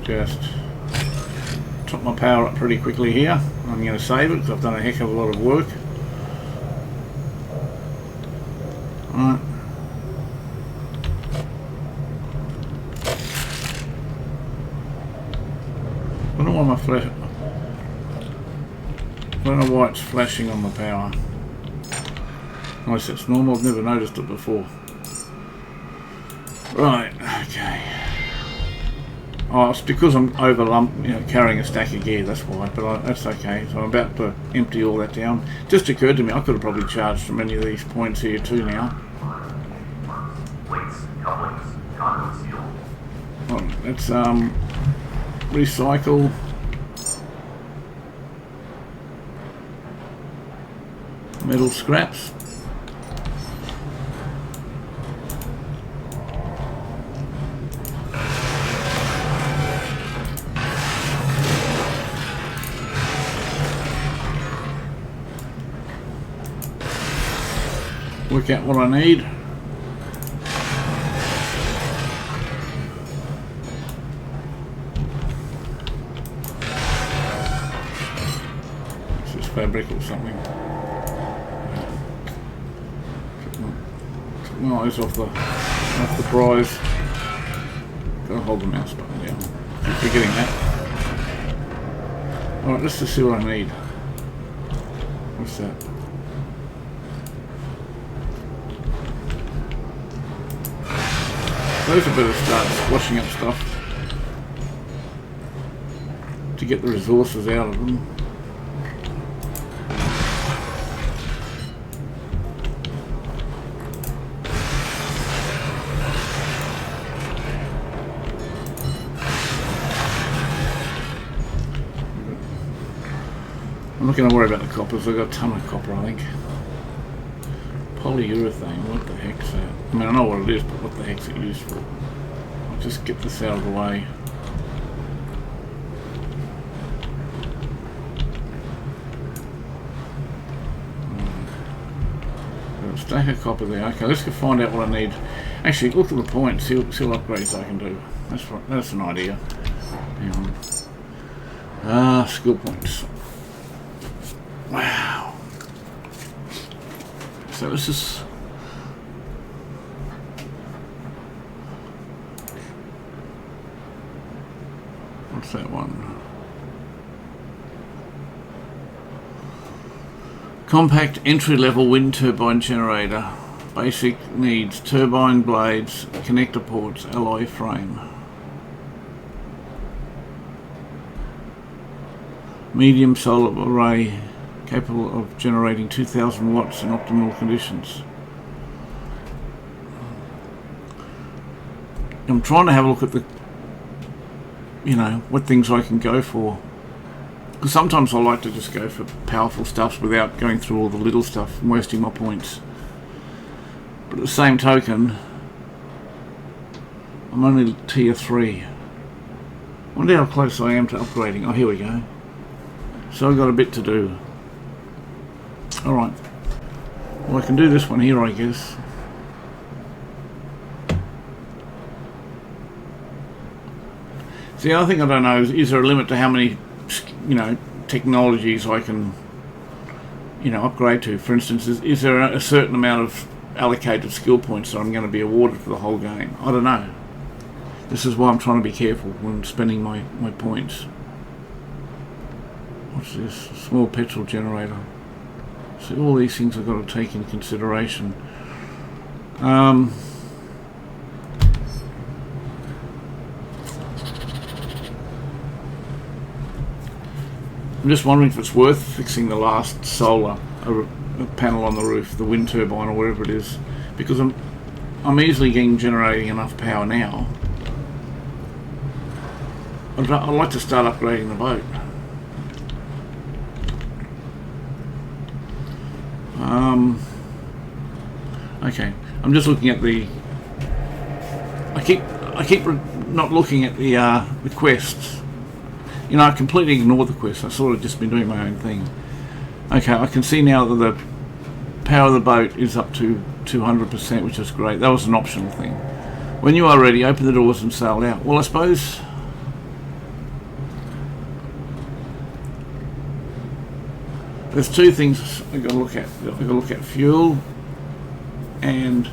just top my power up pretty quickly here. I'm going to save it because I've done a heck of a lot of work. Alright. I don't know why my flash. I don't know why it's flashing on the power. Unless it's normal, I've never noticed it before. Right, okay. Oh, it's because I'm carrying a stack of gear, that's why, but that's okay. So I'm about to empty all that down. Just occurred to me, I could have probably charged from any of these points here too now. Oh, let's recycle. Metal scraps. Work out what I need. This is fabric or something. Took my eyes off the prize. Gotta hold the mouse button down. Keep forgetting that. Alright, let's just see what I need. What's that? Those are better start squashing up stuff to get the resources out of them. I'm not going to worry about the coppers, I've got a ton of copper I think. Polyurethane, what the heck's that? I mean I know what it is, but what the heck's it used for? I'll just get this out of the way. Got a stack of copper there. Okay, let's go find out what I need. Actually, look at the points, see what upgrades I can do. That's an idea. Skill points. Wow. So this is what's that one? Compact entry-level wind turbine generator. Basic needs turbine blades, connector ports, alloy frame. Medium solar array capable of generating 2000 watts in optimal conditions. I'm trying to have a look at the, what things I can go for. Because sometimes I like to just go for powerful stuffs without going through all the little stuff and wasting my points. But at the same token, I'm only tier 3. I wonder how close I am to upgrading. Oh, here we go. So I've got a bit to do. Alright. Well, I can do this one here, I guess. See, the other thing I don't know is there a limit to how many, technologies I can, upgrade to? For instance, is there a certain amount of allocated skill points that I'm going to be awarded for the whole game? I don't know. This is why I'm trying to be careful when spending my points. What's this? Small petrol generator. So all these things I've got to take into consideration. I'm just wondering if it's worth fixing the last solar panel on the roof, the wind turbine or whatever it is, because I'm easily generating enough power now. I'd like to start upgrading the boat. Okay, I'm just looking at the. I keep not looking at the quests. I completely ignore the quests. I sort of just been doing my own thing. Okay, I can see now that the power of the boat is up to 200%, which is great. That was an optional thing. When you are ready, open the doors and sail out. Well, I suppose. There's two things I've got to look at. I've got to look at fuel and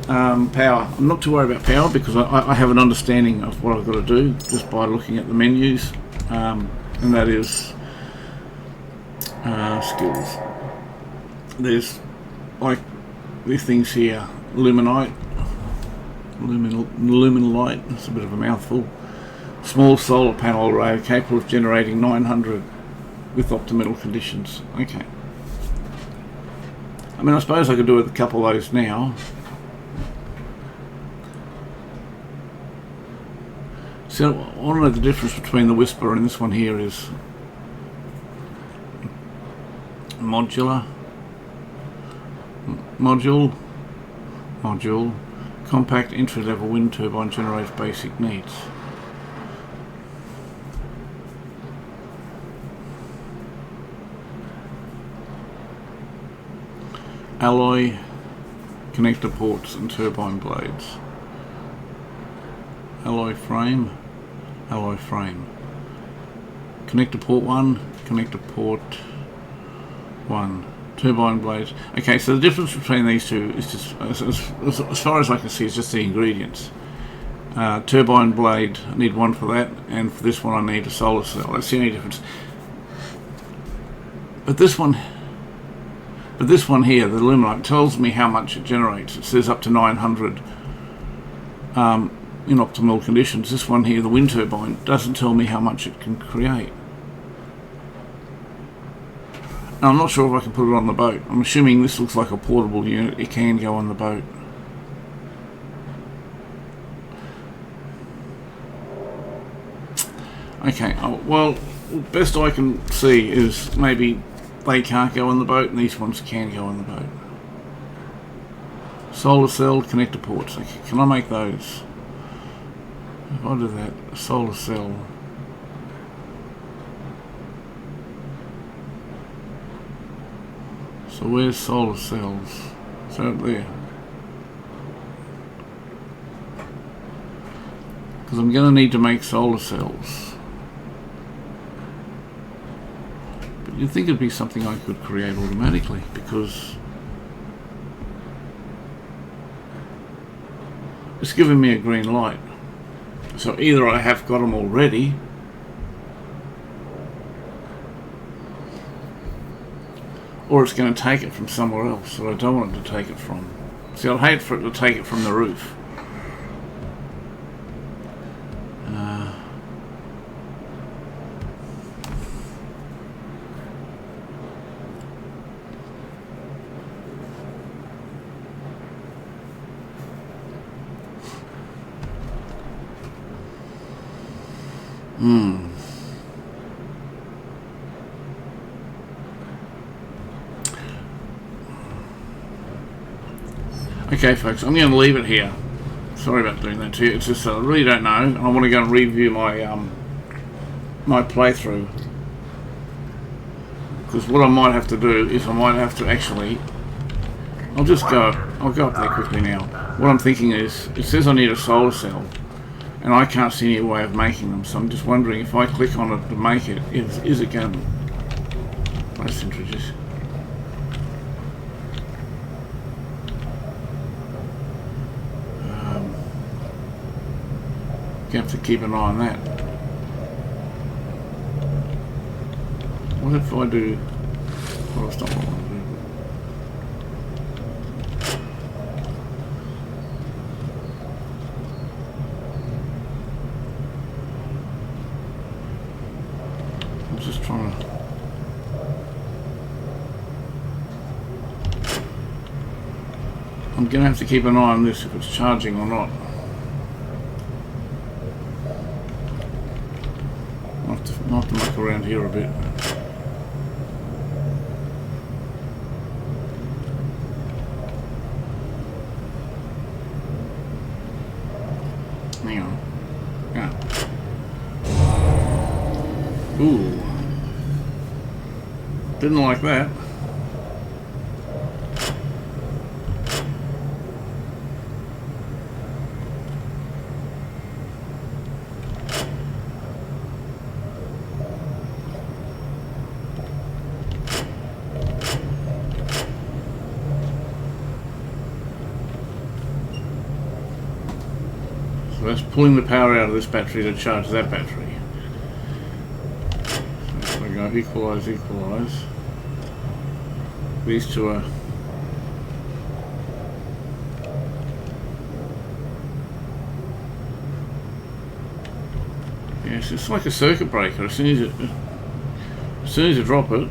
power. I'm not too worried about power because I have an understanding of what I've got to do just by looking at the menus, and that is skills. There's like these things here: luminite, luminolite. That's a bit of a mouthful. Small solar panel array capable of generating 900 with optimal conditions. Okay. I mean, I suppose I could do a couple of those now. So I want to know the difference between the Whisper and this one here is module, compact entry-level wind turbine generates basic needs. Alloy, connector ports and turbine blades. Alloy frame. Connector port 1, connector port 1. Turbine blades. Okay, so the difference between these two is just, as far as I can see, is just the ingredients. Turbine blade, I need one for that, and for this one I need a solar cell. That's the only difference. But this one here, the luminite, tells me how much it generates. It says up to 900 in optimal conditions. This one here, the wind turbine, doesn't tell me how much it can create. Now, I'm not sure if I can put it on the boat. I'm assuming this looks like a portable unit. It can go on the boat. Okay, well, best I can see is maybe they can't go on the boat and these ones can go on the boat. Solar cell, connector ports. Okay, can I make those? If I do that, solar cell. So where's solar cells? It's out there. Because I'm going to need to make solar cells. But you'd think it'd be something I could create automatically because it's giving me a green light. So either I have got them already, or it's going to take it from somewhere else that I don't want it to take it from. See, I'd hate for it to take it from the roof. Okay, folks, I'm going to leave it here. Sorry about doing that to you. It's just I really don't know. I want to go and review my my playthrough, because what I might have to do is I might have to actually. I'll go up there quickly now. What I'm thinking is, it says I need a solar cell, and I can't see any way of making them. So I'm just wondering if I click on it to make it, is it going to? Let's introduce. You have to keep an eye on that. What if I do? Well, that's not what I want to do. I'm just trying to. I'm going to have to keep an eye on this if it's charging or not. I'll have to muck around here a bit. Hang on. Yeah. Ooh. Didn't like that. So that's pulling the power out of this battery to charge that battery. So there we go, equalise, equalise. These two are... Yes, it's like a circuit breaker. As soon as you drop it,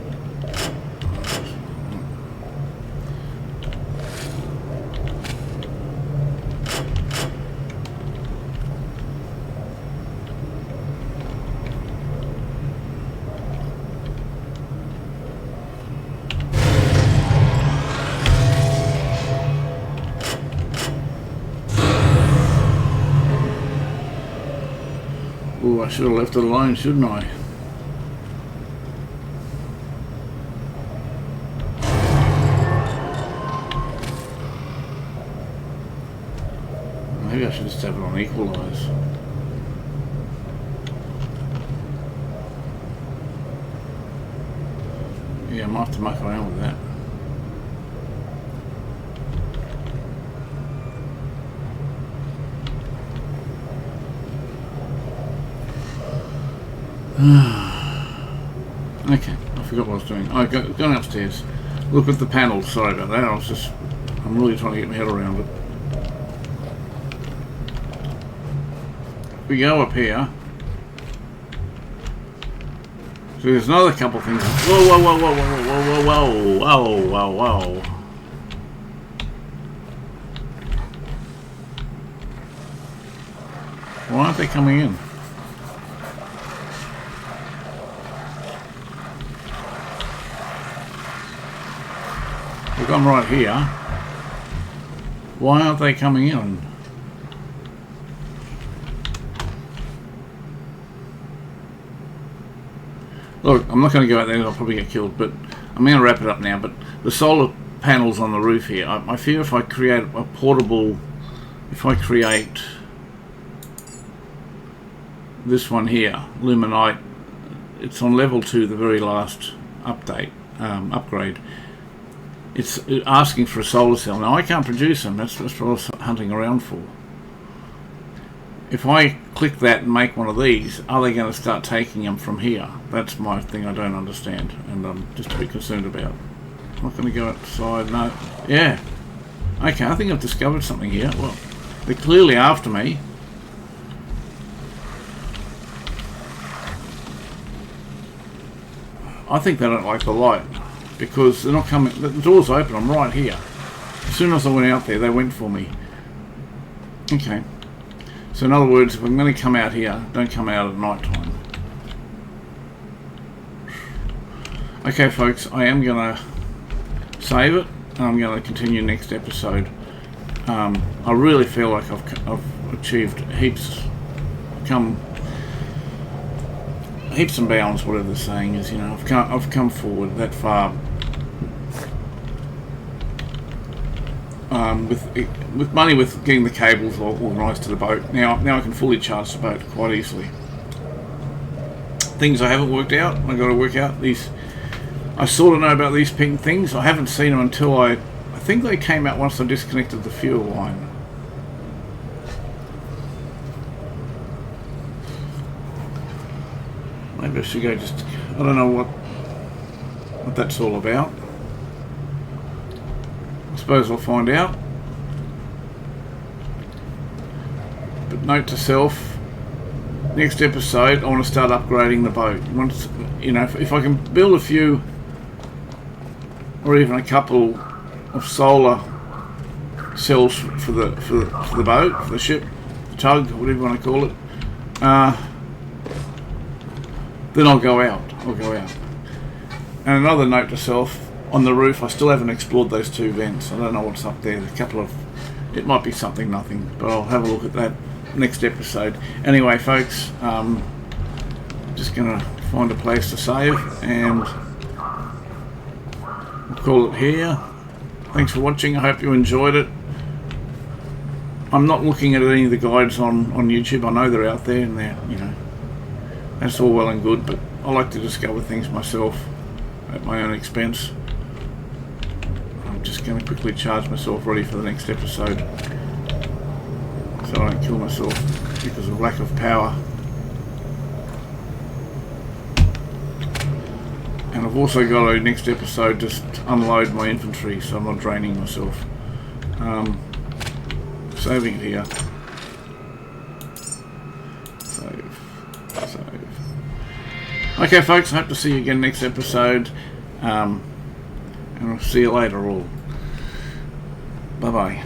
ooh, I should have left it alone, shouldn't I? Maybe I should just have it on equalise. Yeah, I might have to muck around with that. Okay, I forgot what I was doing. Oh, going upstairs. Look at the panels. Sorry about that. I'm really trying to get my head around it. We go up here. So there's another couple of things. Whoa, whoa, whoa, whoa, whoa, whoa, whoa, whoa, whoa, whoa, whoa. Why aren't they coming in? Look, I'm right here. Why aren't they coming in? Look, I'm not going to go out there, I'll probably get killed, but I'm going to wrap it up now. But the solar panels on the roof here, I fear if I create a portable, if I create this one here, Luminite, it's on level 2, the very last update, upgrade. It's asking for a solar cell. Now I can't produce them, that's what I was hunting around for. If I click that and make one of these, are they going to start taking them from here? That's my thing I don't understand, and I'm just a bit concerned about. I'm not going to go outside, no. Yeah. Okay, I think I've discovered something here. Well, they're clearly after me. I think they don't like the light, because they're not coming, the door's open, I'm right here. As soon as I went out there, they went for me. Okay. So in other words, if I'm going to come out here, don't come out at night time. Okay, folks, I am going to save it, and I'm going to continue next episode. I really feel like I've achieved heaps and bounds, whatever the saying is. You know, I've come forward that far. With money, with getting the cables organised to the boat. Now I can fully charge the boat quite easily. Things I haven't worked out, I got to work out these. I sort of know about these pink things. I haven't seen them until I think they came out once I disconnected the fuel line. Maybe I should go just. I don't know what that's all about. I suppose I'll find out. But note to self, next episode I want to start upgrading the boat. Once, you know, if I can build a few or even a couple of solar cells for the boat, for the ship, the tug, whatever you want to call it, then I'll go out. And another note to self, on the roof I still haven't explored those two vents. I don't know what's up there. A couple of, it might be something, nothing, but I'll have a look at that next episode. Anyway, folks, just gonna find a place to save, and we'll call it here. Thanks for watching. I hope you enjoyed it. I'm not looking at any of the guides on YouTube. I know they're out there, and they're, you know, that's all well and good, but I like to discover things myself at my own expense. I'm just going to quickly charge myself ready for the next episode, so I don't kill myself because of lack of power. And I've also got to, next episode, just unload my inventory so I'm not draining myself. Saving it here. Save. Okay, folks, I hope to see you again next episode. And I'll see you later all. Bye bye.